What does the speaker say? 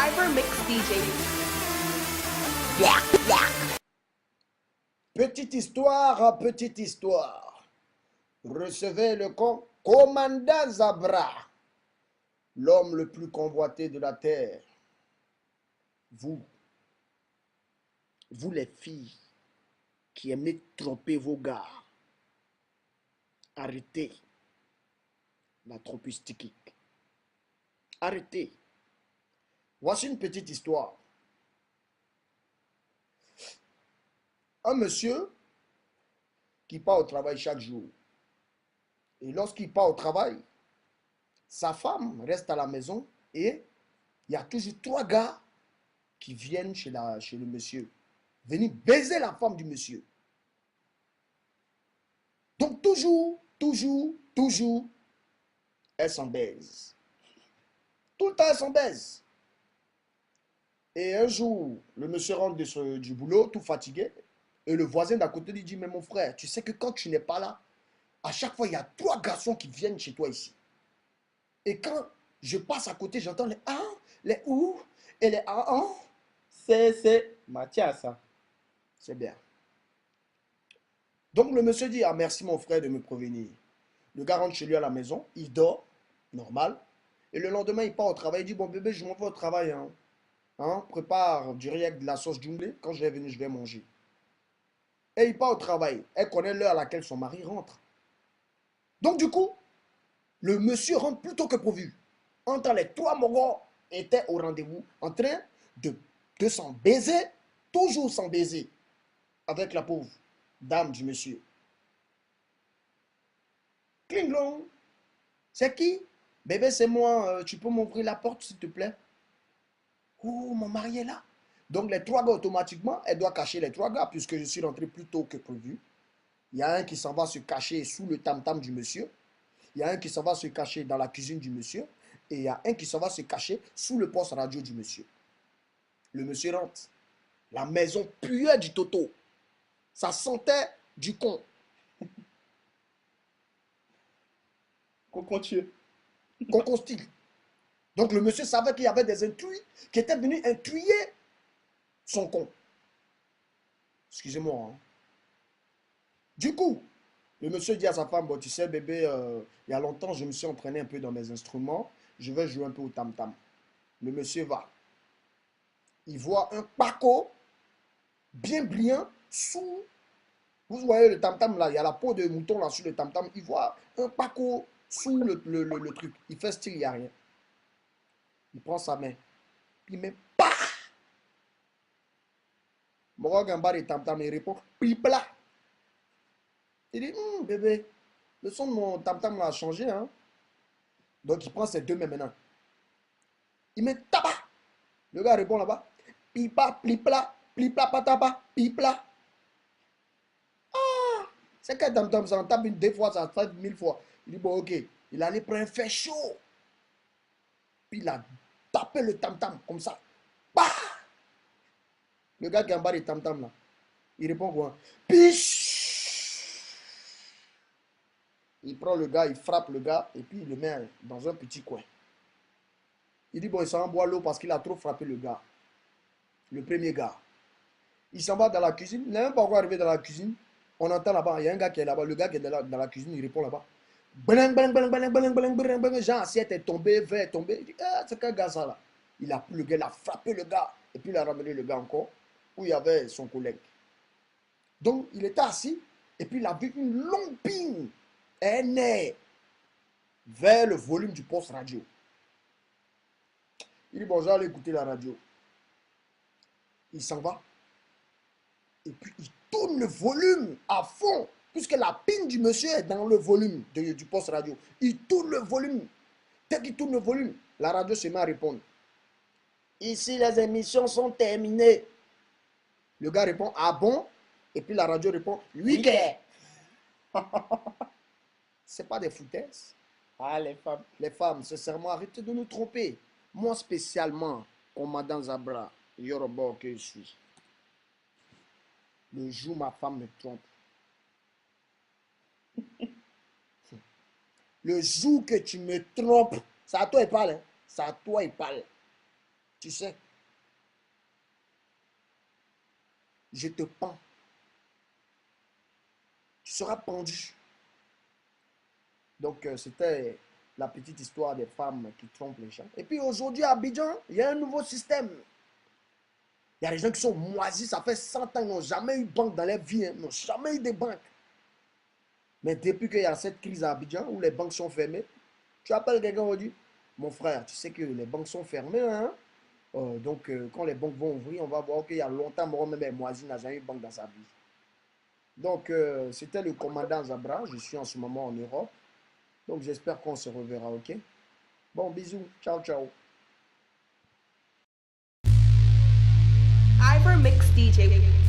Cybermix DJ. Petite histoire, petite histoire. Recevez le commandant Zabra, l'homme le plus convoité de la terre. Vous les filles qui aimez tromper vos gars, arrêtez la tropistique. Arrêtez. Voici une petite histoire. Un monsieur qui part au travail chaque jour. Et lorsqu'il part au travail, sa femme reste à la maison et il y a toujours 3 gars qui viennent chez le monsieur. Venir baiser la femme du monsieur. Donc toujours, elle s'en baise. Tout le temps, elle s'en baise. Et un jour, le monsieur rentre du boulot, tout fatigué. Et le voisin d'à côté lui dit, mais mon frère, tu sais que quand tu n'es pas là, à chaque fois, il y a 3 garçons qui viennent chez toi ici. Et quand je passe à côté, j'entends les ah, les ou et les ah. C'est Mathias. C'est bien. Donc le monsieur dit, ah merci mon frère de me prévenir. Le gars rentre chez lui à la maison, il dort, normal. Et le lendemain, il part au travail, il dit, bon bébé, je m'en vais au travail. Prépare du riz avec de la sauce junglée, quand je vais venir, je vais manger. Et il part au travail. Elle connaît l'heure à laquelle son mari rentre. Donc du coup, le monsieur rentre plus tôt que prévu. Entre les 3 mogos étaient au rendez-vous, en train de s'en baiser, toujours s'en baiser, avec la pauvre dame du monsieur. Klinglong, c'est qui? Bébé, c'est moi, tu peux m'ouvrir la porte s'il te plaît? Oh, mon mari est là. Donc les 3 gars, automatiquement, elle doit cacher les 3 gars, puisque je suis rentré plus tôt que prévu. Il y a un qui s'en va se cacher sous le tam-tam du monsieur. Il y a un qui s'en va se cacher dans la cuisine du monsieur. Et il y a un qui s'en va se cacher sous le poste radio du monsieur. Le monsieur rentre. La maison puait du toto. Ça sentait du con. Concon style. Donc le monsieur savait qu'il y avait des intrus qui étaient venus intuyer son con. Excusez-moi. Du coup, le monsieur dit à sa femme, bon, tu sais, bébé, il y a longtemps, je me suis entraîné un peu dans mes instruments. Je vais jouer un peu au tam-tam. Le monsieur va. Il voit un paco bien brillant sous. Vous voyez le tam-tam là, il y a la peau de mouton là sur le tam-tam. Il voit un paco sous le truc. Il fait style, il n'y a rien. Il prend sa main. Il met PAH! Moro Gamba de tam-tam, il répond Pipla. Il dit, bébé, le son de mon tam-tam a changé. Hein? Donc il prend ses 2 mains maintenant. Il met tabac. Le gars répond là-bas. Pipa, plipla, plipla, patapa, pipla. Ah, c'est que tam-tam, ça en tape 2 fois, ça tape 1000 fois. Il dit, bon, ok. Il allait prendre un fait chaud. Puis il a tapé le tam-tam comme ça. Bah! Le gars qui est en bas du tam-tam là. Il répond quoi? Piche! Il prend le gars, il frappe le gars et puis il le met dans un petit coin. Il dit, bon, il s'en boit l'eau parce qu'il a trop frappé le gars. Le premier gars. Il s'en va dans la cuisine. Il n'a même pas encore arrivé dans la cuisine. On entend là-bas, il y a un gars qui est là-bas. Le gars qui est dans la cuisine, il répond là-bas. Jean, assiette est tombé, verre est tombé. Il dit, ah, c'est quel gars ça là? Il a pris le gars, il a frappé le gars. Et puis il a ramené le gars encore, où il y avait son collègue. Donc il était assis, et puis il a vu une longue pine, un air, vers le volume du poste radio. Il dit, bon, j'allais écouter la radio. Il s'en va. Et puis il tourne le volume à fond, puisque la pine du monsieur est dans le volume du poste radio. Il tourne le volume. Dès qu'il tourne le volume, la radio se met à répondre. Ici, les émissions sont terminées. Le gars répond, ah bon? Et puis la radio répond, oui, c'est pas des foutaises. Ah, les femmes. Les femmes, sincèrement, arrêtez de nous tromper. Moi spécialement, commandant Zabra, Yoruba que je suis. Le jour où ma femme me trompe. Le jour que tu me trompes, c'est à toi il parle. Hein? C'est à toi il parle. Tu sais, je te pends. Tu seras pendu. Donc, c'était la petite histoire des femmes qui trompent les gens. Et puis aujourd'hui, à Abidjan, il y a un nouveau système. Il y a des gens qui sont moisis, ça fait 100 ans, ils n'ont jamais eu de banque dans leur vie, hein, ils n'ont jamais eu de banque. Mais depuis qu'il y a cette crise à Abidjan, où les banques sont fermées, tu appelles quelqu'un aujourd'hui, mon frère, tu sais que les banques sont fermées, hein? Donc, quand les banques vont ouvrir, on va voir qu'il y a longtemps, même Moisi n'a jamais eu de banque dans sa vie. Donc, c'était le commandant Zabra. Je suis en ce moment en Europe. Donc, j'espère qu'on se reverra, ok? Bon, bisous. Ciao, ciao. Iver Mix DJ.